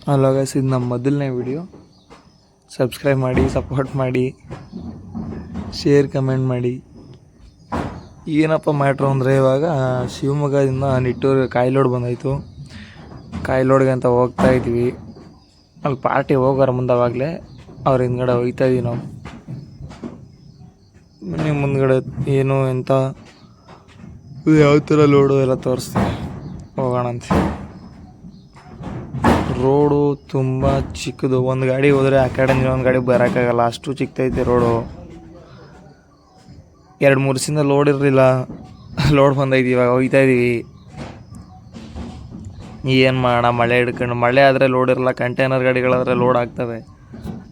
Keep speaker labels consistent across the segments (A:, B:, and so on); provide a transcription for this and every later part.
A: Hello guys, ಇದು ನಮ್ಮ ಮೊದಲನೇ ವಿಡಿಯೋ. ಸಬ್ಸ್ಕ್ರೈಬ್ ಮಾಡಿ, ಸಪೋರ್ಟ್ ಮಾಡಿ, ಶೇರ್ ಕಮೆಂಟ್ ಮಾಡಿ. ಏನಪ್ಪ ಮ್ಯಾಟ್ರು ಅಂದರೆ, ಇವಾಗ ಶಿವಮೊಗ್ಗದಿಂದ ನಿಟ್ಟೂರಿಗೆ ಕಾಯಿ ಲೋಡ್ ಬಂದಾಯಿತು. ಕಾಯಿ ಲೋಡ್ಗೆ ಅಂತ ಹೋಗ್ತಾ ಇದ್ವಿ. ಅಲ್ಲಿ ಪಾರ್ಟಿ ಹೋಗೋರ ಮುಂದವಾಗಲೇ ಅವ್ರ ಹಿಂದ್ಗಡೆ ಹೋಗ್ತಾ ಇದ್ವಿ ನಾವು. ನಿಮ್ಮ ಮುಂದ್ಗಡೆ ಏನು ಎಂತ ಯಾವ ಥರ ಲೋಡು ಎಲ್ಲ ತೋರಿಸ್ತೀನಿ, ಹೋಗೋಣಂತೆ. ರೋಡು ತುಂಬ ಚಿಕ್ಕದು. ಒಂದು ಗಾಡಿ ಹೋದರೆ ಆ ಕಡೆಯಿಂದ ಒಂದು ಗಾಡಿ ಬರೋಕ್ಕಾಗಲ್ಲ, ಅಷ್ಟು ಚಿಕ್ಕದೈತೆ ರೋಡು. 2-3 ದಿವಸದಿಂದ ಲೋಡ್ ಇರಲಿಲ್ಲ, ಲೋಡ್ ಬಂದೈತಿ. ಇವಾಗ ಹೋಗ್ತಾ ಇದ್ದೀವಿ. ಏನು ಮಾಡೋಣ, ಮಳೆ ಹಿಡ್ಕೊಂಡು. ಮಳೆ ಆದರೆ ಲೋಡ್ ಇರಲ್ಲ, ಕಂಟೈನರ್ ಗಾಡಿಗಳಾದರೆ ಲೋಡ್ ಆಗ್ತವೆ.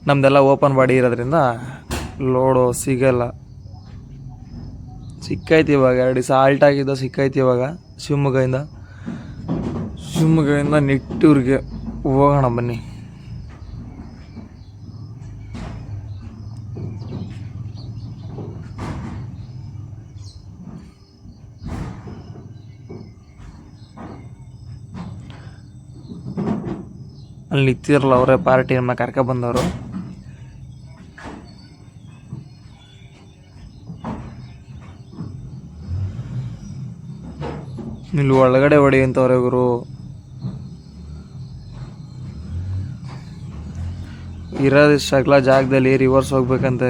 A: ನಮ್ಮದೆಲ್ಲ ಓಪನ್ ಬಾಡಿ ಇರೋದ್ರಿಂದ ಲೋಡು ಸಿಗಲ್ಲ. ಸಿಕ್ಕೈತಿ ಇವಾಗ 2 ದಿವಸ ಆಲ್ಟ್ ಆಗಿದ್ದು ಸಿಕ್ಕೈತಿ. ಇವಾಗ ಶಿವಮೊಗ್ಗದಿಂದ ನಿಟ್ಟೂರಿಗೆ ಹೋಗೋಣ ಬನ್ನಿ. ಅಲ್ಲಿ ನಿಂತಿರಲ್ಲ, ಅವರೇ ಪಾರ್ಟಿ ನಮ್ಮ ಕರ್ಕೊಬಂದವರು. ಇಲ್ಲಿ ಒಳಗಡೆ ಹೊಡೆಯುವಂಥವ್ರೆ ಇವರು. ಇರೋದಿಷ್ಟಾಗಲ ಜಾಗದಲ್ಲಿ ರಿವರ್ಸ್ ಹೋಗ್ಬೇಕಂತ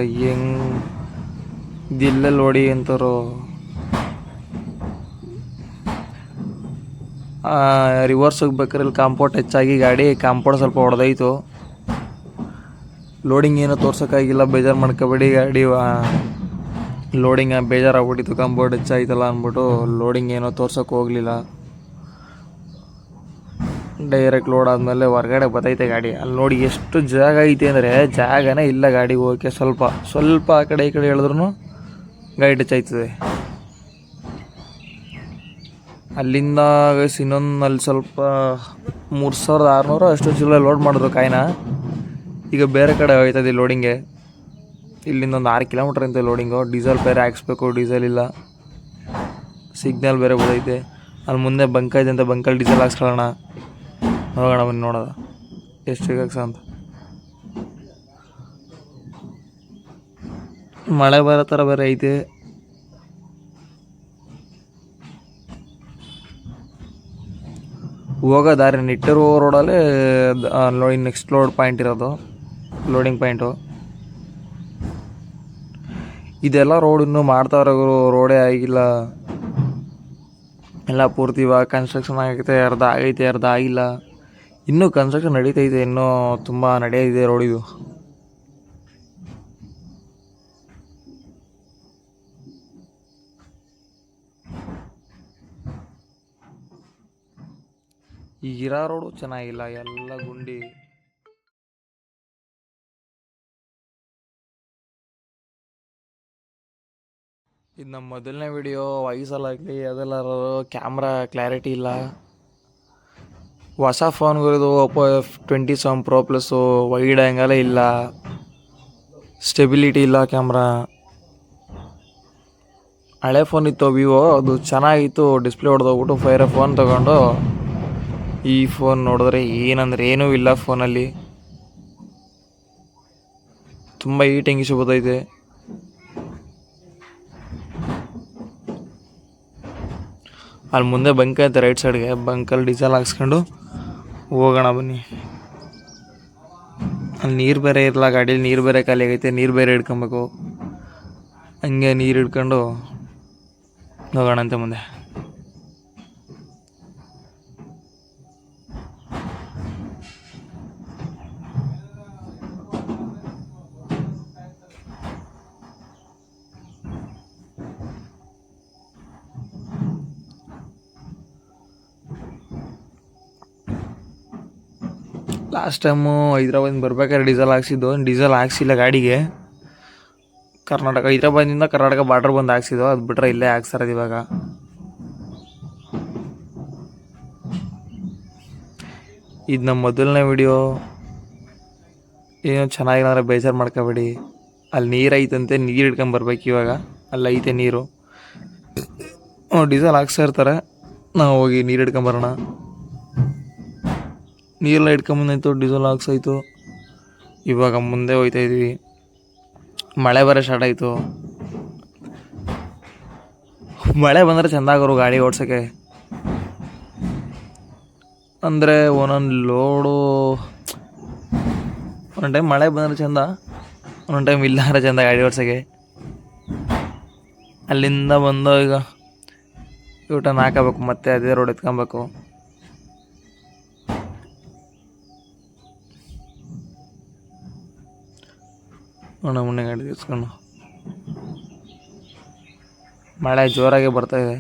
A: ದಿಲ್ಲೆಲ್ಲಿ ಹೊಡಿ ಅಂತವ್ರು. ರಿವರ್ಸ್ ಹೋಗ್ಬೇಕಾದ್ರೆ ಇಲ್ಲಿ ಕಾಂಪೌಂಡ್ ಹೆಚ್ಚಾಗಿ ಗಾಡಿ ಕಾಂಪೌಂಡ್ ಸ್ವಲ್ಪ ಹೊಡೆದೈತು. ಲೋಡಿಂಗ್ ಏನೋ ತೋರ್ಸೋಕ್ಕಾಗಿಲ್ಲ, ಬೇಜಾರು ಮಾಡ್ಕೋಬೇಡಿ. ಗಾಡಿ ಲೋಡಿಂಗ್ ಬೇಜಾರಾಗ್ಬಿಟ್ಟಿತ್ತು, ಕಾಂಪೌಂಡ್ ಹೆಚ್ಚಾಯ್ತಲ್ಲ ಅಂದ್ಬಿಟ್ಟು ಲೋಡಿಂಗ್ ಏನೋ ತೋರ್ಸೋಕೆ ಹೋಗಲಿಲ್ಲ. ಡೈರೆಕ್ಟ್ ಲೋಡ್ ಆದಮೇಲೆ ಹೊರಗಡೆ ಬತ್ತೈತೆ ಗಾಡಿ. ಅಲ್ಲಿ ನೋಡಿ ಎಷ್ಟು ಜಾಗ ಐತೆ ಅಂದರೆ, ಜಾಗನೇ ಇಲ್ಲ ಗಾಡಿಗೆ ಹೋಗೋಕ್ಕೆ. ಸ್ವಲ್ಪ ಆ ಕಡೆ ಈ ಕಡೆ ಹೇಳಿದ್ರು ಗಾಡಿ ಟಚ್ ಆಯ್ತದೆ. ಅಲ್ಲಿಂದ ಇನ್ನೊಂದು ಅಲ್ಲಿ ಸ್ವಲ್ಪ 3600 ಅಷ್ಟು ಚೀಲ ಲೋಡ್ ಮಾಡಿದ್ರು ಕಾಯಿನ. ಈಗ ಬೇರೆ ಕಡೆ ಹೋಯ್ತದೆ ಲೋಡಿಂಗ್ಗೆ. ಇಲ್ಲಿಂದ ಒಂದು 6 ಕಿಲೋಮೀಟ್ರ್ ಅಂತ ಲೋಡಿಂಗು. ಡೀಸೆಲ್ ಬೇರೆ ಹಾಕ್ಸ್ಬೇಕು, ಡೀಸೆಲ್ ಇಲ್ಲ. ಸಿಗ್ನಲ್ ಬೇರೆ ಬರ್ತೈತೆ. ಅಲ್ಲಿ ಮುಂದೆ ಬಂಕ ಇದೆ ಅಂತ ಬಂಕಲ್ಲಿ ಡೀಸೆಲ್ ಹಾಕ್ಸ್ಕೊಳ್ಳೋಣ. ಹೋಗೋಣ ಬನ್ನಿ, ನೋಡೋದ ಎಷ್ಟು ಸಿಗಕ್ಸ ಅಂತ. ಮಳೆ ಬರೋ ಥರ ಬೇರೆ ಐತೆ. ಹೋಗೋ ದಾರಿ ನಿಟ್ಟೂರು ರೋಡಲ್ಲೇ ನೆಕ್ಸ್ಟ್ ಲೋಡ್ ಪಾಯಿಂಟ್ ಇರೋದು, ಲೋಡಿಂಗ್ ಪಾಯಿಂಟು. ಇದೆಲ್ಲ ರೋಡ್ ಇನ್ನೂ ಮಾಡ್ತಾವ್ರೆ, ರೋಡೇ ಆಗಿಲ್ಲ. ಎಲ್ಲ ಪೂರ್ತಿ ಇವಾಗ ಕನ್ಸ್ಟ್ರಕ್ಷನ್ ಆಗೈತೆ, ಅರ್ಧ ಆಗೈತೆ, ಅರ್ಧ ಆಗಿಲ್ಲ. ಇನ್ನೂ ಕನ್ಸ್ಟ್ರಕ್ಷನ್ ನಡೀತೈತೆ, ಇನ್ನೂ ತುಂಬ ನಡೆಯಿದೆ ರೋಡಿದು. ಈಗಿರೋ ರೋಡು ಚೆನ್ನಾಗಿಲ್ಲ, ಎಲ್ಲ ಗುಂಡಿ. ಇದು ನಮ್ಮ ಮೊದಲನೇ ವಿಡಿಯೋ. ವಾಯ್ಸಲ್ಲಾಗಲಿ ಅದೆಲ್ಲರೂ ಕ್ಯಾಮ್ರಾ ಕ್ಲಾರಿಟಿ ಇಲ್ಲ. ಹೊಸ ಫೋನ್ಗಳಿದು Oppo F27 Pro plus. Wide ಆ್ಯಂಗಲೇ ಇಲ್ಲ, ಸ್ಟೆಬಿಲಿಟಿ ಇಲ್ಲ ಕ್ಯಾಮ್ರಾ. ಹಳೆ ಫೋನ್ ಇತ್ತು ವಿವೋ, ಅದು ಚೆನ್ನಾಗಿತ್ತು. ಡಿಸ್ಪ್ಲೇ ಹೊಡೆದೋಗ್ಬಿಟ್ಟು ಫೈರ್ ಫೋನ್ ತೊಗೊಂಡು ಈ ಫೋನ್ ನೋಡಿದ್ರೆ ಏನಂದ್ರೆ ಏನೂ ಇಲ್ಲ ಫೋನಲ್ಲಿ. ತುಂಬ ಹೀಟಿಂಗ್ ಇಶ್ಯೂ ಬರ್ತೈತೆ. ಅಲ್ಲಿ ಮುಂದೆ ಬಂಕ್ ಐತೆ ರೈಟ್ ಸೈಡ್ಗೆ, ಬಂಕಲ್ಲಿ ಡೀಸೆಲ್ ಹಾಕ್ಸ್ಕೊಂಡು ಹೋಗೋಣ ಬನ್ನಿ. ಅಲ್ಲಿ ನೀರು ಬೇರೆ ಇರಲ್ಲ, ಗಾಡೀಲಿ ನೀರು ಬೇರೆ ಖಾಲಿ ಆಗೈತೆ, ನೀರು ಬೇರೆ ಹಿಡ್ಕೊಬೇಕು. ಹಂಗೆ ನೀರು ಹಿಡ್ಕೊಂಡು ಹೋಗೋಣಂತೆ ಮುಂದೆ. ಲಾಸ್ಟ್ ಟೈಮು ಹೈದ್ರಾಬಾದಿಂದ ಬರ್ಬೇಕಾದ್ರೆ ಡೀಸೆಲ್ ಹಾಕ್ಸಿಲ್ಲ ಗಾಡಿಗೆ. ಹೈದ್ರಾಬಾದಿಂದ ಕರ್ನಾಟಕ ಬಾರ್ಡ್ರ್ ಬಂದು ಹಾಕ್ಸಿದ್ದು, ಅದು ಬಿಟ್ಟರೆ ಇಲ್ಲೇ ಹಾಕ್ಸಾರದು ಇವಾಗ. ಇದು ನಮ್ಮ ಮೊದಲನೇ ವಿಡಿಯೋ. ಏನೋ ಚೆನ್ನಾಗಿಲ್ಲ ಅಂದರೆ ಬೇಜಾರು ಮಾಡ್ಕೋಬೇಡಿ. ಅಲ್ಲಿ ನೀರು ಐತಂತೆ, ನೀರು ಹಿಡ್ಕೊಂಬರ್ಬೇಕು ಇವಾಗ. ಅಲ್ಲಿ ಐತೆ ನೀರು. ಡೀಸೆಲ್ ಹಾಕ್ಸ್ತಾ ಇರ್ತಾರೆ, ನಾವು ಹೋಗಿ ನೀರು ಹಿಡ್ಕೊಂಬರೋಣ. ನೀರು ಲೈಟ್ ಕಮ್ಮಿ ಡೀಸೆಲ್ ಹಾಕ್ಸಾಯ್ತು. ಇವಾಗ ಮುಂದೆ ಹೋಗ್ತಾಯಿದ್ವಿ. ಮಳೆ ಬರೋ ಸ್ಟಾರ್ಟ್ ಆಯಿತು. ಮಳೆ ಬಂದರೆ ಚೆಂದ ಆಗೋರು ಗಾಡಿ ಓಡ್ಸೋಕ್ಕೆ. ಅಂದರೆ ಒಂದೊಂದು ಲೋಡು ಒಂದೊಂದು ಟೈಮ್ ಮಳೆ ಬಂದರೆ ಚೆಂದ, ಒಂದೊಂದು ಟೈಮ್ ಇಲ್ಲಾಂದ್ರೆ ಚೆಂದ ಗಾಡಿ ಓಡ್ಸೋಕ್ಕೆ. ಅಲ್ಲಿಂದ ಬಂದು ಈಗ ಊಟನ ಹಾಕಬೇಕು, ಮತ್ತೆ ಅದೇ ರೋಡ್ ಎತ್ಕೊಬೇಕು. ಮುನ್ನೆ ಗಾಡಿ ತಿರ್ಸ್ಕೊಂಡು ಮಳೆ ಜೋರಾಗಿ ಬರ್ತಾಯಿದೆ.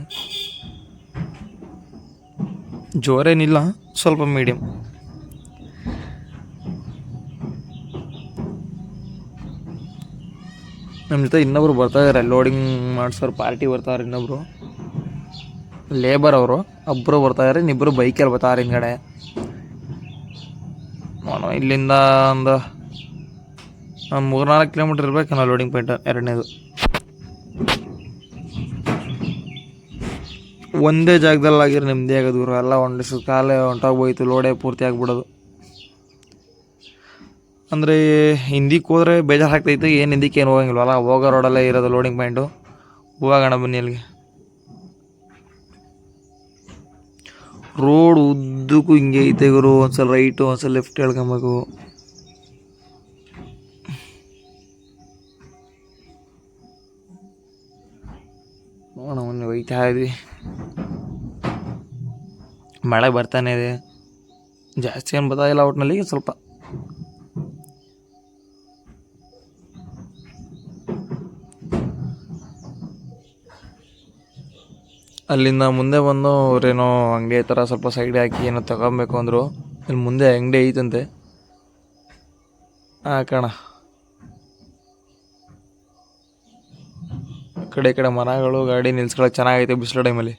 A: ಜೋರೇನಿಲ್ಲ, ಸ್ವಲ್ಪ ಮೀಡಿಯಮ್. ನಮ್ಮ ಜೊತೆ ಇನ್ನೊಬ್ರು ಬರ್ತಾಯಿದ್ದಾರೆ, ಲೋಡಿಂಗ್ ಮಾಡಿಸೋರು ಪಾರ್ಟಿ ಬರ್ತಾವ್ರೆ. ಇನ್ನೊಬ್ರು ಲೇಬರ್ ಅವರು ಒಬ್ಬರು ಬರ್ತಾಯಿದ್ದಾರೆ, ಇನ್ನಿಬ್ಬರು ಬೈಕಲ್ಲಿ ಬರ್ತಾರೆ ಹಿಂದ್ಗಡೆ. ಇಲ್ಲಿಂದ ಒಂದು 3-4 ಕಿಲೋಮೀಟ್ರ್ ಇರ್ಬೇಕು ನಾವು ಲೋಡಿಂಗ್ ಪಾಯಿಂಟ್. ಎರಡನೇದು ಒಂದೇ ಜಾಗದಲ್ಲಿ ಆಗಿರೋ ನೆಮ್ಮದಿ ಆಗೋದು ದೂರ ಎಲ್ಲ ಒಂದಿಷ್ಟು ಕಾಲೇ ಹೊಂಟೋಗ್ಬೋಯ್ತು, ಲೋಡೇ ಪೂರ್ತಿ ಆಗಿಬಿಡೋದು. ಅಂದರೆ ಹಿಂದಕ್ಕೆ ಹೋದರೆ ಬೇಜಾರು ಆಗ್ತೈತೆ, ಏನು ಹಿಂದಕ್ಕೆ ಏನು ಹೋಗಂಗಿಲ್ವಲ್ಲ, ಹೋಗೋ ರೋಡಲ್ಲೇ ಇರೋದು ಲೋಡಿಂಗ್ ಪಾಯಿಂಟು. ಹೋಗೋಣ ಬನ್ನಿ ಅಲ್ಲಿಗೆ. ರೋಡ್ ಉದ್ದಕ್ಕೂ ಹಿಂಗೆ ಐತೆ ಗುರು. ಒಂದ್ಸಲ ರೈಟು, ಒಂದ್ಸಲ ಲೆಫ್ಟ್ ಹೇಳ್ಕೊಬೇಕು. ನೋಡೋಣ ಮೊನ್ನೆ ಹೋಯ್ತಾ ಇದ್ವಿ. ಮಳೆ ಬರ್ತಾನೆ ಇದೆ, ಜಾಸ್ತಿ ಏನು ಬರ್ತಾಯಿಲ್ಲ ಒಟ್ಟಿನಲ್ಲಿ. ಸ್ವಲ್ಪ ಅಲ್ಲಿಂದ ಮುಂದೆ ಬಂದು ಅವ್ರೇನೋ ಅಂಗಡಿ ಥರ ಸ್ವಲ್ಪ ಸೈಡ್ ಹಾಕಿ ಏನೋ ತಗೊಬೇಕು ಅಂದರು. ಇಲ್ಲಿ ಮುಂದೆ ಅಂಗಡಿ ಐತಂತೆ, ಹಾಕೋಣ. ಈ ಕಡೆ ಮರಗಳು, ಗಾಡಿ ನಿಲ್ಸ್ಕೊಳಕ್ಕೆ ಚೆನ್ನಾಗೈತೆ ಬಿಸಿಲು ಟೈಮಲ್ಲಿ.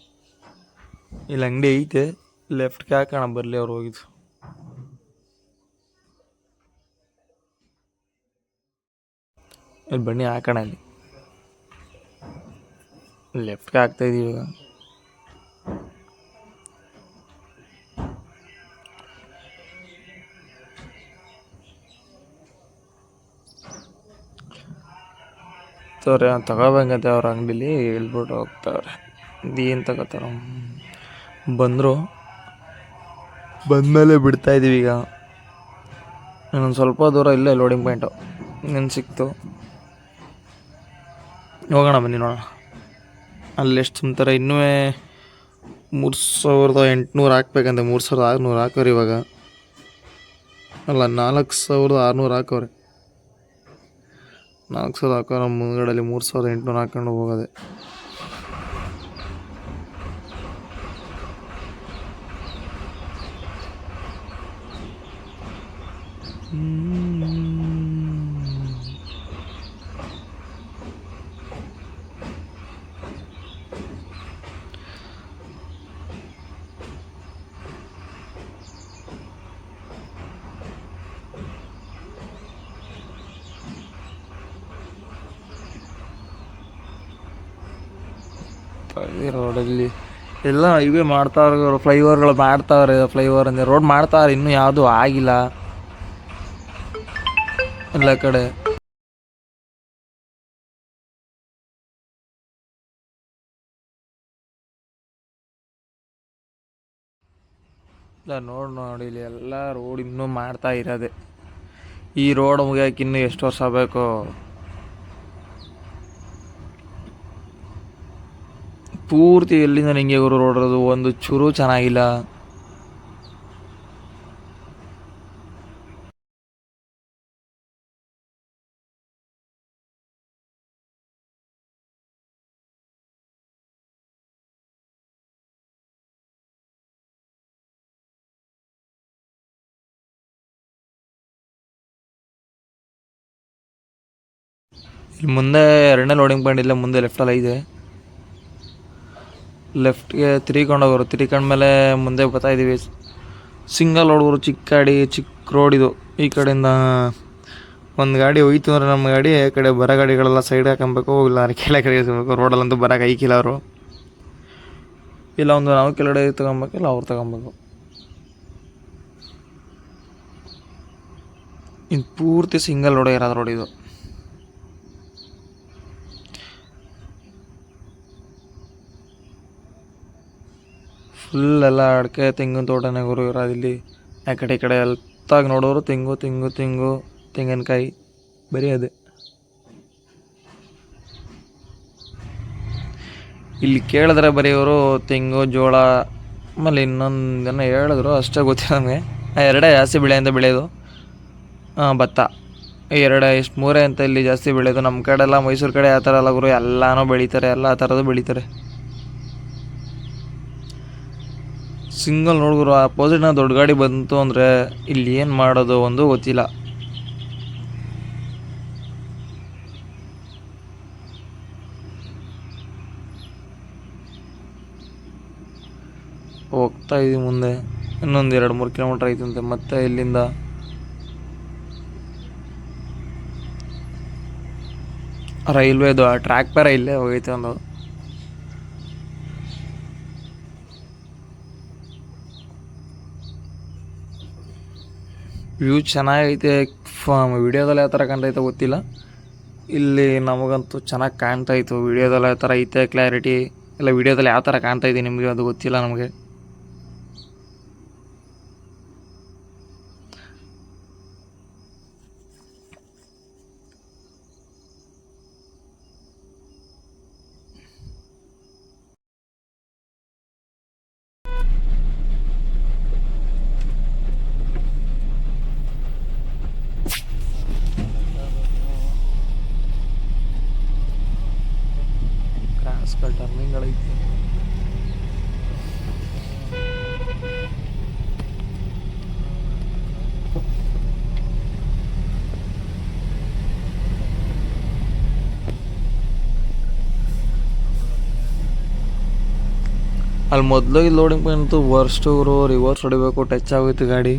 A: ಇಲ್ಲಿ ಅಂಗಡಿ ಐತೆ, ಲೆಫ್ಟ್ಗೆ ಹಾಕೋಣ ಬರಲಿ ಅವ್ರು ಹೋಗಿದ್ದು. ಇಲ್ಲಿ ಬನ್ನಿ ಹಾಕೋಣ. ಅಲ್ಲಿ ಲೆಫ್ಟ್ಗೆ ಹಾಕ್ತಾಯಿದ್ದೀವಿ ಇವಾಗ. ತಗೋಬೇಕಂತೆ ಅವ್ರ ಅಂಗಡೀಲಿ ಹೇಳ್ಬಿಟ್ಟು ಹೋಗ್ತಾವ್ರೆ. ಏನು ತಗೋತಾರ ಬಂದರು, ಬಂದಮೇಲೆ ಬಿಡ್ತಾಯಿದ್ದೀವಿ ಈಗ. ಇನ್ನೊಂದು ಸ್ವಲ್ಪ ದೂರ ಇಲ್ಲೇ ಲೋಡಿಂಗ್ ಪಾಯಿಂಟು ಇನ್ನೇನು ಸಿಕ್ತು. ಹೋಗೋಣ ಬನ್ನಿ ನೋಡೋಣ. ಅಲ್ಲಿ ಎಷ್ಟು ತುಂಬ್ತಾರೆ. ಇನ್ನೂ 3800 ಹಾಕ್ಬೇಕಂತೆ. 3600 ಹಾಕೋರು ಇವಾಗ. ಅಲ್ಲ, 4600 ಹಾಕೋರೆ. 4000 ಹಾಕೋರು. ಮುಂದ್ಗಡೆಯಲ್ಲಿ 3800 ಹಾಕೊಂಡು ಹೋಗೋದೆ. ರೋಡಲ್ಲಿ ಎಲ್ಲ ಇವೇ ಮಾಡ್ತಾವ್ರೆ, ಫ್ಲೈಓವರ್ಗಳು ಮಾಡ್ತಾವ್ರೆ. ಫ್ಲೈಓವರ್ ಅಂದರೆ ರೋಡ್ ಮಾಡ್ತಾವ್ರೆ, ಇನ್ನೂ ಯಾವುದೂ ಆಗಿಲ್ಲ ಎಲ್ಲ ಕಡೆ. ಇಲ್ಲ ನೋಡಿ ಇಲ್ಲಿ ಎಲ್ಲ ರೋಡ್ ಇನ್ನೂ ಮಾಡ್ತಾ ಇರೋದೆ. ಈ ರೋಡ್ ಮುಗಿಯೋಕೆ ಇನ್ನೂ ಎಷ್ಟು ವರ್ಷ ಬೇಕು. ಪೂರ್ತಿ ಎಲ್ಲಿಂದ ನಿಂಗೆ ರೋಡ್ ಇರೋದು, ಒಂದು ಚೂರು ಚೆನ್ನಾಗಿಲ್ಲ. ಇಲ್ಲಿ ಮುಂದೆ ಎರಡನೇ ಲೋಡಿಂಗ್ ಪಾಯಿಂಟ್ ಇಲ್ಲ, ಮುಂದೆ ಲೆಫ್ಟಲ್ಲಿ ಇದೆ. ಲೆಫ್ಟ್ಗೆ ತಿರ್ಕೊಂಡೋಗೋರು. ತಿರ್ಕೊಂಡ್ಮೇಲೆ ಮುಂದೆ ಬರ್ತಾಯಿದ್ದೀವಿ. ಸಿಂಗಲ್ ರೋಡ್, ಚಿಕ್ಕ ಗಾಡಿ, ಚಿಕ್ಕ ರೋಡ್ ಇದು. ಈ ಕಡೆಯಿಂದ ಒಂದು ಗಾಡಿ ಹೋಯ್ತು ಅಂದರೆ ನಮ್ಮ ಗಾಡಿ, ಆ ಕಡೆ ಬರೋ ಗಾಡಿಗಳೆಲ್ಲ ಸೈಡ್ ಹಾಕೊಬೇಕು, ಇಲ್ಲ ಕೆಳಗಡೆ ಇಳಿಸ್ಬೇಕು. ರೋಡಲ್ಲಂತೂ ಬರೋಕೆ ಐಕಿಲ್ಲ ಅವರು. ಇಲ್ಲ ಒಂದು ನಾವು ಕೆಳಗಡೆ ತೊಗೊಬೇಕು, ಇಲ್ಲ ಅವ್ರು ತೊಗೊಬೇಕು. ಇದು ಪೂರ್ತಿ ಸಿಂಗಲ್ ರೋಡ್ ಇರೋದು ರೋಡ್ ಇದು. ಫುಲ್ ಎಲ್ಲ ಅಡಿಕೆ ತೆಂಗಿನ ತೋಟನೇ ಗುರು ಇರೋದು ಇಲ್ಲಿ. ಆ ಕಡೆ ಈ ಕಡೆ ಎಲ್ತಾಗ ನೋಡೋರು ತೆಂಗು ತೆಂಗು ತೆಂಗು ತೆಂಗಿನಕಾಯಿ ಬರೀ ಅದೇ. ಇಲ್ಲಿ ಕೇಳಿದ್ರೆ ಬರೀ ಇವರು ತೆಂಗು ಜೋಳ ಆಮೇಲೆ ಇನ್ನೊಂದನ್ನು ಹೇಳಿದ್ರು, ಅಷ್ಟೇ ಗೊತ್ತಿಲ್ಲ ನಮಗೆ. ಎರಡೇ ಜಾಸ್ತಿ ಬೆಳೆ ಅಂತ ಬೆಳೆಯೋದು, ಭತ್ತ. ಎರಡೇ ಇಷ್ಟು ಮೂರೇ ಅಂತ ಇಲ್ಲಿ ಜಾಸ್ತಿ ಬೆಳೆಯೋದು. ನಮ್ಮ ಕಡೆ ಎಲ್ಲ ಮೈಸೂರು ಕಡೆ ಆ ಥರ ಎಲ್ಲ ಗುರು ಎಲ್ಲನೂ ಬೆಳೀತಾರೆ, ಎಲ್ಲ ಆ ಥರದ್ದು ಬೆಳೀತಾರೆ. ಸಿಂಗಲ್ ನೋಡ್ಗುರು ಅಪೋಸಿಟ್ನ ದೊಡ್ಡ ಗಾಡಿ ಬಂತು ಅಂದರೆ ಇಲ್ಲಿ ಏನು ಮಾಡೋದು ಒಂದು ಗೊತ್ತಿಲ್ಲ. ಹೋಗ್ತಾ ಇದೀವಿ ಮುಂದೆ, ಇನ್ನೊಂದು 2-3 ಕಿಲೋಮೀಟ್ರ್ ಐತಂತೆ. ಮತ್ತೆ ಇಲ್ಲಿಂದ ರೈಲ್ವೇದು ಆ ಟ್ರ್ಯಾಕ್ ಬೇರೆ ಇಲ್ಲೇ ಹೋಗೈತೆ ಒಂದು. ವ್ಯೂ ಚೆನ್ನಾಗೈತೆ. ವಿಡಿಯೋದಲ್ಲಿ ಯಾವ ಥರ ಕಾಣ್ತೈತೆ ಗೊತ್ತಿಲ್ಲ, ಇಲ್ಲಿ ನಮಗಂತೂ ಚೆನ್ನಾಗಿ ಕಾಣ್ತಾಯಿತ್ತು. ವಿಡಿಯೋದಲ್ಲಿ ಯಾವ ಥರ ಐತೆ ಕ್ಲಾರಿಟಿ ಇಲ್ಲ, ವಿಡಿಯೋದಲ್ಲಿ ಯಾವ ಥರ ಕಾಣ್ತಾಯಿದೆ ನಿಮಗೆ ಅದು ಗೊತ್ತಿಲ್ಲ ನಮಗೆ. ಕ್ರಾಸ್ಗಳು ಟರ್ನಿಂಗ್ಗಳೈತೆ. ಅಲ್ಲಿ ಮೊದಲು ಇಲ್ಲಿ ಲೋಡಿಂಗ್ ಪಾಯಿಂಟ್ ವರ್ಸ್ಟ್ ಅವರು ರಿವರ್ಸ್ ಹೊಡಿಬೇಕು, ಟಚ್ ಆಗೋಯ್ತು ಗಾಡಿ.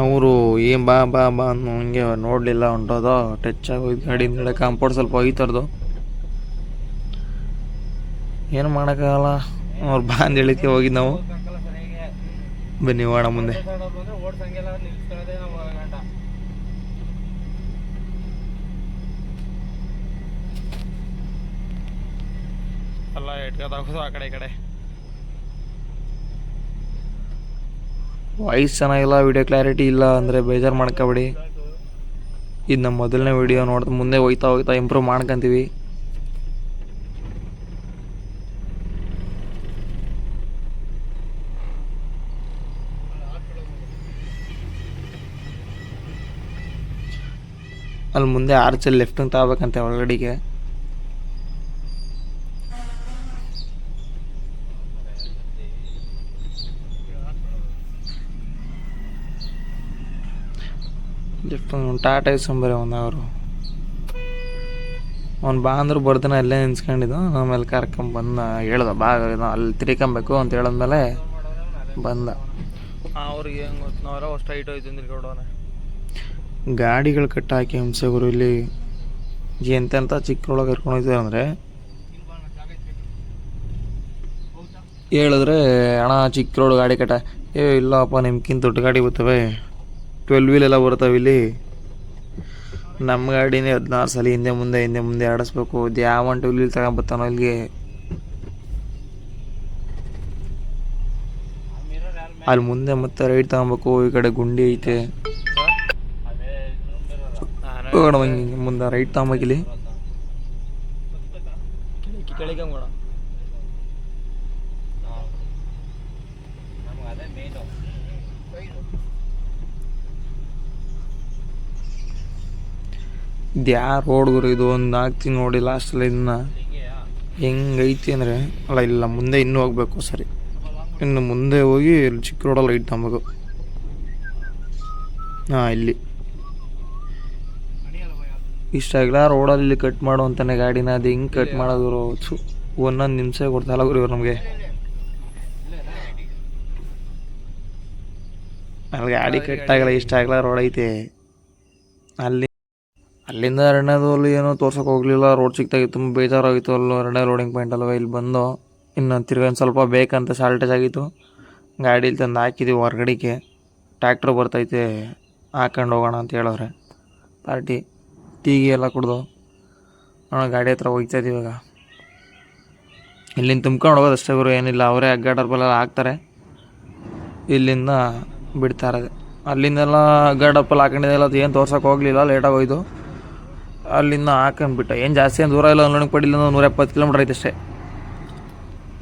A: ಅವರು ಏನು ಬಾ ಬಾ ಬಾ ಅನ್ನೋ ಹಂಗೆ ನೋಡಲಿಲ್ಲ, ಹೊಂಟೋದು ಟಚ್ ಆಗೋಯ್ತು ಗಾಡಿ ಹಿಂದ್ಗಡೆ. ಕಾಂಪೌಂಡ್ ಸ್ವಲ್ಪ ಹೋಯ್ತರ್ದು, ಏನು ಮಾಡೋಕ್ಕಾಗಲ್ಲ. ಅವ್ರು ಬಾ ಅಂದು ಹೇಳಿಕೆ ಹೋಗಿದ್ದು ನಾವು. ಬನ್ನಿ ಹೋಗೋಣ ಮುಂದೆ. ಎಲ್ಲ ಇಟ್ಕೋದಾಗೋದು ಆ ಕಡೆ ಈ ಕಡೆ. ವಾಯ್ಸ್ ಚೆನ್ನಾಗಿಲ್ಲ, ವಿಡಿಯೋ ಕ್ಲಾರಿಟಿ ಇಲ್ಲ ಅಂದರೆ ಬೇಜಾರು ಮಾಡ್ಕೊಬೇಡಿ. ಇದು ನಮ್ಮ ಮೊದಲನೇ ವಿಡಿಯೋ, ನೋಡ್ತಾ ಮುಂದೆ ಹೋಗ್ತಾ ಹೋಗ್ತಾ ಇಂಪ್ರೂವ್ ಮಾಡ್ಕೊತೀವಿ. ಅಲ್ಲಿ ಮುಂದೆ ಆರ್ಚಲ್ಲಿ ಲೆಫ್ಟಿಗೆ ತಗೋಬೇಕಂತೆ ಒಳಗಡೆಗೆ. ಟಾಟಾ ಇಸ್ಕೊಂಬರಿ ಅವರು. ಅವ್ನು ಬಾ ಅಂದ್ರು ಬರ್ತಾನೆ, ಅಲ್ಲೇ ನಿನ್ಸ್ಕೊಂಡಿದ್ದು. ಆಮೇಲೆ ಕರ್ಕೊಂಬಂದ ಹೇಳ್ದ ಬಾ ಅಲ್ಲಿ ತಿರ್ಕೊಬೇಕು ಅಂತ ಹೇಳಿದ್ಮೇಲೆ ಬಂದ. ಅವ್ರಿಗೆ ಹೆಂಗೆ ಗೊತ್ತು, ನಾವೆಲ್ಲ ಅಷ್ಟು ಹೈಟ್ ಹೋಯ್ತು ತಿರ್ಕೊಂಡವನೆ. ಗಾಡಿಗಳು ಕಟ್ಟಾಕಿ ಹಿಂಸೆಗುರು ಇಲ್ಲಿ. ಎಂತೆಂಥ ಚಿಕ್ಕರೊಳಗೆ ಕರ್ಕೊಂಡು ಹೋಗ್ತಾರೆ ಅಂದರೆ ಹೇಳಿದ್ರೆ ಅಣ್ಣ ಚಿಕ್ಕ ರೋಡ್ ಗಾಡಿ ಕಟ್ಟ. ಇಲ್ಲಪ್ಪ ನಿಮ್ಗಿಂತ ದೊಡ್ಡ ಗಾಡಿ ಬರ್ತವೆ, 12 ವೀಲ್ ಎಲ್ಲ ಬರ್ತವೆ ಇಲ್ಲಿ. ನಮ್ಮ ಗಾಡಿನೇ 16 ಸಲ ಹಿಂದೆ ಮುಂದೆ ಆಡಿಸ್ಬೇಕು. ಇದು ಯಾವ 12 ವೀಲ್ ತಗೊಂಬರ್ತಾನೋ ಇಲ್ಲಿಗೆ. ಅಲ್ಲಿ ಮುಂದೆ ಮತ್ತೆ ರೈಟ್ ತಗೊಬೇಕು. ಈ ಕಡೆ ಗುಂಡಿ ಐತೆ, ಮುಂದೆ ರೈಟ್ ತಗೊಂಬೇಕಿಲ್ಲಿ. ಇದು ಯಾರು ರೋಡ್ಗುರು, ಇದು ಒಂದು ಹಾಕ್ತೀನಿ ನೋಡಿ ಲಾಸ್ಟಲ್ಲಿ. ಇದನ್ನ ಹೆಂಗೈತಿ ಅಂದರೆ ಅಲ್ಲ, ಇಲ್ಲ ಮುಂದೆ ಇನ್ನೂ ಹೋಗ್ಬೇಕು. ಸರಿ, ಇನ್ನು ಮುಂದೆ ಹೋಗಿ ಚಿಕ್ಕ ರೋಡಲ್ಲಿ ರೈಟ್ ತಗೊಬೇಕು. ಇಲ್ಲಿ ಇಷ್ಟಾಗಿಲ್ಲ ರೋಡಲ್ಲಿ ಇಲ್ಲಿ ಕಟ್ ಮಾಡು ಅಂತಾನೆ ಗಾಡಿನ. ಅದು ಹೆಂಗೆ ಕಟ್ ಮಾಡೋದು, ಒಂದೊಂದು ನಿಮಿಷ ಕೊಡ್ತಾಯಿಲ್ಲ ಗುರು ಇವ್ರು ನಮಗೆ. ಅಲ್ಲಿ ಗಾಡಿ ಕಟ್ಟಾಗಲ್ಲ, ಇಷ್ಟ ಆಗಲ್ಲ, ರೋಡ್ ಐತೆ. ಅಲ್ಲಿಂದ ಎರಡನೇದಲ್ಲಿ ಏನೋ ತೋರ್ಸೋಕೆ ಹೋಗಲಿಲ್ಲ, ರೋಡ್ ಸಿಕ್ತಾಗಿತ್ತು. ತುಂಬ ಬೇಜಾರಾಗಿತ್ತು ಅಲ್ಲೂ ಎರಡನೇ ಲೋಡಿಂಗ್ ಪಾಯಿಂಟ್ ಅಲ್ವ. ಇಲ್ಲಿ ಬಂದು ಇನ್ನು ತಿರ್ಗಿ ಒಂದು ಸ್ವಲ್ಪ ಬೇಕಂತ ಶಾರ್ಟೇಜ್ ಆಗಿತ್ತು. ಗಾಡೀಲಿ ತಂದು ಹಾಕಿದ್ದೀವಿ ಹೊರ್ಗಡೆಗೆ. ಟ್ಯಾಕ್ಟ್ರ್ ಬರ್ತೈತೆ ಹಾಕೊಂಡು ಹೋಗೋಣ ಅಂತ ಹೇಳೋರೆ ಪಾರ್ಟಿ. ಟೀಗಿ ಎಲ್ಲ ಕುಡ್ದು ಗಾಡಿ ಹತ್ರ ಹೋಗ್ತಾಯಿದ್ದೀವಿ ಇವಾಗ. ಇಲ್ಲಿಂದ ತುಂಬ್ಕೊಂಡು ಹೋಗೋದು ಅಷ್ಟೇ ಗುರು, ಏನಿಲ್ಲ. ಅವರೇ ಅಗ್ಗಾಡರ್ಬಲ್ಲ ಹಾಕ್ತಾರೆ, ಇಲ್ಲಿಂದ ಬಿಡ್ತಾರೆ. ಅಲ್ಲಿಂದೆಲ್ಲ ಅಗ್ಗಾಡಪ್ಪಲ್ಲಿ ಹಾಕೊಂಡಿದ್ದೆಲ್ಲ ಅದು ಏನು ತೋರ್ಸೋಕೆ ಹೋಗಲಿಲ್ಲ, ಲೇಟಾಗಿ ಹೋಯ್ತು. ಅಲ್ಲಿಂದ ಹಾಕೊಂಡ್ಬಿಟ್ಟ. ಏನು ಜಾಸ್ತಿ ಏನು ದೂರ ಇಲ್ಲ, ನೋಡಿ ಪಡಿಲ್ಲ, 170 ಕಿಲೋಮೀಟ್ರ್ ಐತೆ ಅಷ್ಟೇ.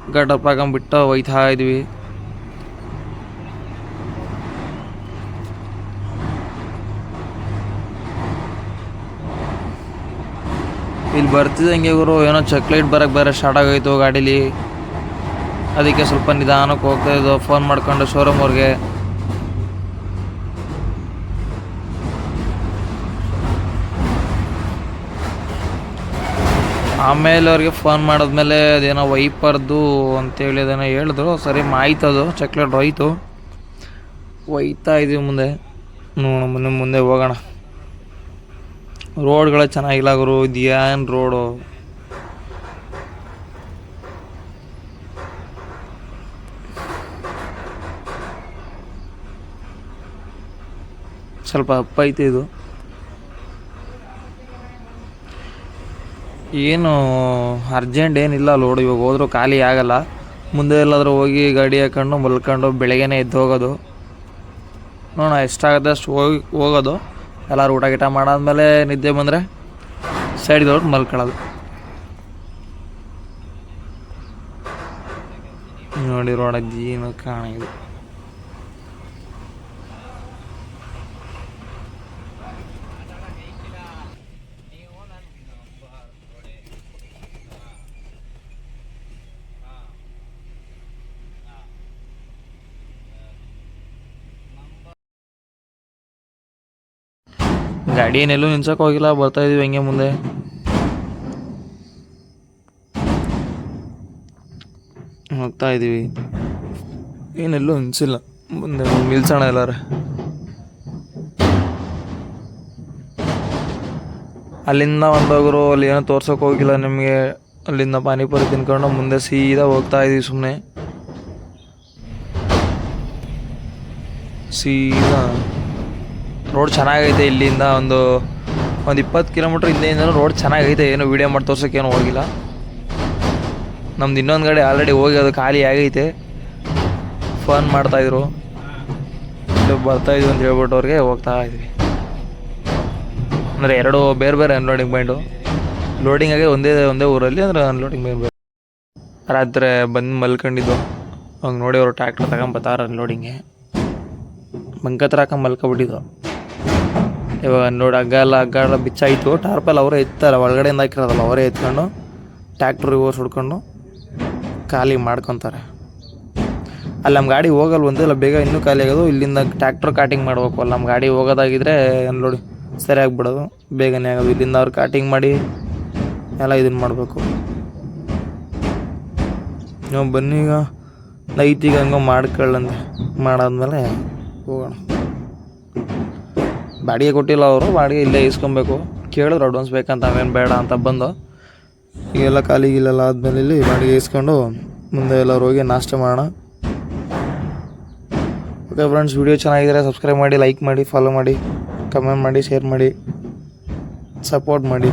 A: ಅಗ್ಗಾಡಪ್ಪ ಹಾಕೊಂಡ್ಬಿಟ್ಟು ಹೋಯ್ತಾ ಇದ್ವಿ. ಇಲ್ಲಿ ಬರ್ತಿದ್ದಂಗೆ ಗುರು ಏನೋ ಚಾಕ್ಲೇಟ್ ಬರೋಕ್ಕೆ ಬೇರೆ ಸ್ಟಾರ್ಟ್ ಆಗೋಯ್ತು ಗಾಡೀಲಿ. ಅದಕ್ಕೆ ಸ್ವಲ್ಪ ನಿಧಾನಕ್ಕೆ ಹೋಗ್ತಾಯಿದ್ದು, ಫೋನ್ ಮಾಡ್ಕೊಂಡು ಶೋರೂಮ್ ಅವ್ರಿಗೆ. ಆಮೇಲೆ ಅವ್ರಿಗೆ ಫೋನ್ ಮಾಡಿದ್ಮೇಲೆ ಅದೇನೋ ವೈಪರ್ದು ಅಂತೇಳಿ ಅದೇನೋ ಹೇಳಿದ್ರು. ಸರಿ ಆಯ್ತದು, ಚಾಕ್ಲೇಟ್ ಹೋಯ್ತು. ಹೋಯ್ತಾ ಇದೀವಿ ಮುಂದೆ. ಮುಂದೆ ಹೋಗೋಣ. ರೋಡ್ಗಳೇ ಚೆನ್ನಾಗಿಲ್ಲ ಗುರು, ಇದು ಏನು ರೋಡು. ಸ್ವಲ್ಪ ಅಪ್ ಐತೆ ಇದು. ಏನು ಅರ್ಜೆಂಟ್ ಏನಿಲ್ಲ ಲೋಡು, ಇವಾಗ ಹೋದ್ರೂ ಖಾಲಿ ಆಗಲ್ಲ. ಮುಂದೆ ಎಲ್ಲಾದರೂ ಹೋಗಿ ಗಾಡಿ ಹಾಕೊಂಡು ಮಲ್ಕೊಂಡು ಬೆಳಗ್ಗೆನೇ ಎದ್ದು ಹೋಗೋದು. ನೋಡೋಣ ಎಷ್ಟಾಗುತ್ತೆ ಅಷ್ಟು ಹೋಗೋದು. ಎಲ್ಲರೂ ಊಟ ಗೀಟ ಮಾಡಾದ್ಮೇಲೆ ನಿದ್ದೆ ಬಂದರೆ ಸೈಡ್ಗೆ ಹೊರಟು ಮಲ್ಕೊಳ್ಳೋದು. ನೋಡಿ ರೋಡ ಜೀನು ಕಾಣಿದೆ. ಗಾಡಿ ಏನೆಲ್ಲೂ ನಿಲ್ಸೋಕೆ ಹೋಗಿಲ್ಲ, ಬರ್ತಾಯಿದ್ದೀವಿ ಹೆಂಗೆ ಮುಂದೆ. ಹೋಗ್ತಾ ಇದ್ದೀವಿ, ಏನೆಲ್ಲೂ ನಿಲ್ಸಿಲ್ಲ. ಮುಂದೆ ನಿಲ್ಸೋಣ ಎಲ್ಲಾರ. ಅಲ್ಲಿಂದ ಒಂದೋಗರು ಅಲ್ಲಿ ಏನೋ ತೋರ್ಸೋಕೆ ಹೋಗಿಲ್ಲ ನಿಮಗೆ. ಅಲ್ಲಿಂದ ಪಾನಿಪುರಿ ತಿನ್ಕೊಂಡು ಮುಂದೆ ಸೀದಾ ಹೋಗ್ತಾ ಇದ್ದೀವಿ. ಸುಮ್ಮನೆ ಸೀದಾ ರೋಡ್ ಚೆನ್ನಾಗೈತೆ. ಇಲ್ಲಿಂದ ಒಂದು 20 ಕಿಲೋಮೀಟ್ರ್ ಹಿಂದೆಯಿಂದ ರೋಡ್ ಚೆನ್ನಾಗೈತೆ. ಏನು ವೀಡಿಯೋ ಮಾಡಿ ತೋರ್ಸೋಕ್ಕೇನು ಹೋಗಿಲ್ಲ. ನಮ್ದು ಇನ್ನೊಂದು ಗಾಡಿ ಆಲ್ರೆಡಿ ಹೋಗಿ ಅದು ಖಾಲಿ ಆಗೈತೆ. ಫೋನ್ ಮಾಡ್ತಾಯಿದ್ರು, ಬರ್ತಾಯಿದ್ವಿ ಅಂತ ಹೇಳ್ಬಿಟ್ಟು ಅವ್ರಿಗೆ ಹೋಗ್ತಾ ಇದ್ವಿ. ಅಂದರೆ ಎರಡು ಬೇರೆ ಬೇರೆ ಅನ್ಲೋಡಿಂಗ್ ಪಾಯಿಂಟು. ಲೋಡಿಂಗ್ ಆಗಿ ಒಂದೇ ಊರಲ್ಲಿ, ಅಂದರೆ ಅನ್ಲೋಡಿಂಗ್ ಬೇರೆ ಬೇರೆ. ರಾತ್ರಿ ಬಂದು ಮಲ್ಕೊಂಡಿದ್ದು. ಹಂಗೆ ನೋಡಿ ಅವರು ಟ್ರ್ಯಾಕ್ಟರ್ ತಗೊಂಬತ್ತಾರ ಅನ್ಲೋಡಿಂಗೆ. ಬಂಕ ಹತ್ರ ಹಾಕೊಂಡು ಮಲ್ಕೊಬಿಟ್ಟಿದ್ದು. ಇವಾಗ ನೋಡಿ ಅಗ್ಗಾಡ ಬಿಚ್ಚಾಯಿತು. ಟಾರ್ಪಲ್ ಅವರೇ ಎತ್ತಾರೆ, ಒಳಗಡೆಯಿಂದ ಹಾಕಿರೋದಲ್ಲ, ಅವರೇ ಎತ್ಕೊಂಡು ಟ್ಯಾಕ್ಟ್ರ್ ರಿವರ್ಸ್ ಹೊಡ್ಕೊಂಡು ಖಾಲಿ ಮಾಡ್ಕೊತಾರೆ. ಅಲ್ಲಿ ನಮ್ಮ ಗಾಡಿ ಹೋಗಲ್ವಂತೆ, ಬೇಗ ಇನ್ನೂ ಖಾಲಿ ಆಗೋದು. ಇಲ್ಲಿಂದ ಟ್ಯಾಕ್ಟ್ರ್ ಕಾಟಿಂಗ್ ಮಾಡ್ಬೇಕು. ಅಲ್ಲಿ ನಮ್ಮ ಗಾಡಿ ಹೋಗೋದಾಗಿದ್ದರೆ ನೋಡಿ ಸರಿಯಾಗಿಬಿಡೋದು, ಬೇಗನೆ ಆಗೋದು. ಇಲ್ಲಿಂದ ಅವ್ರು ಕಾಟಿಂಗ್ ಮಾಡಿ ಎಲ್ಲ ಇದನ್ನು ಮಾಡಬೇಕು. ನಾವು ಬನ್ನೀಗ ನೈತಿಗೆ ಹಂಗೆ ಮಾಡ್ಕೊಳ್ಳಂದೆ. ಮಾಡಾದ್ಮೇಲೆ ಹೋಗೋಣ. ಬಾಡಿಗೆ ಕೊಟ್ಟಿಲ್ಲ ಅವರು, ಬಾಡಿಗೆ ಇಲ್ಲೇ ಇಸ್ಕೊಬೇಕು. ಕೇಳಿದ್ರು ಅಡ್ವಾನ್ಸ್ ಬೇಕಂತ, ಅವೇನು ಬೇಡ ಅಂತ ಬಂದು. ಈಗೆಲ್ಲ ಖಾಲಿಗಿಲ್ಲೆಲ್ಲ ಆದಮೇಲೆ ಇಲ್ಲಿ ಬಾಡಿಗೆ ಇಸ್ಕೊಂಡು ಮುಂದೆ ಎಲ್ಲರೂ ಹೋಗಿ ನಾಷ್ಟ ಮಾಡೋಣ. ಓಕೆ ಫ್ರೆಂಡ್ಸ್, ವಿಡಿಯೋ ಚೆನ್ನಾಗಿದ್ದರೆ ಸಬ್ಸ್ಕ್ರೈಬ್ ಮಾಡಿ, ಲೈಕ್ ಮಾಡಿ, ಫಾಲೋ ಮಾಡಿ, ಕಮೆಂಟ್ ಮಾಡಿ, ಶೇರ್ ಮಾಡಿ, ಸಪೋರ್ಟ್ ಮಾಡಿ.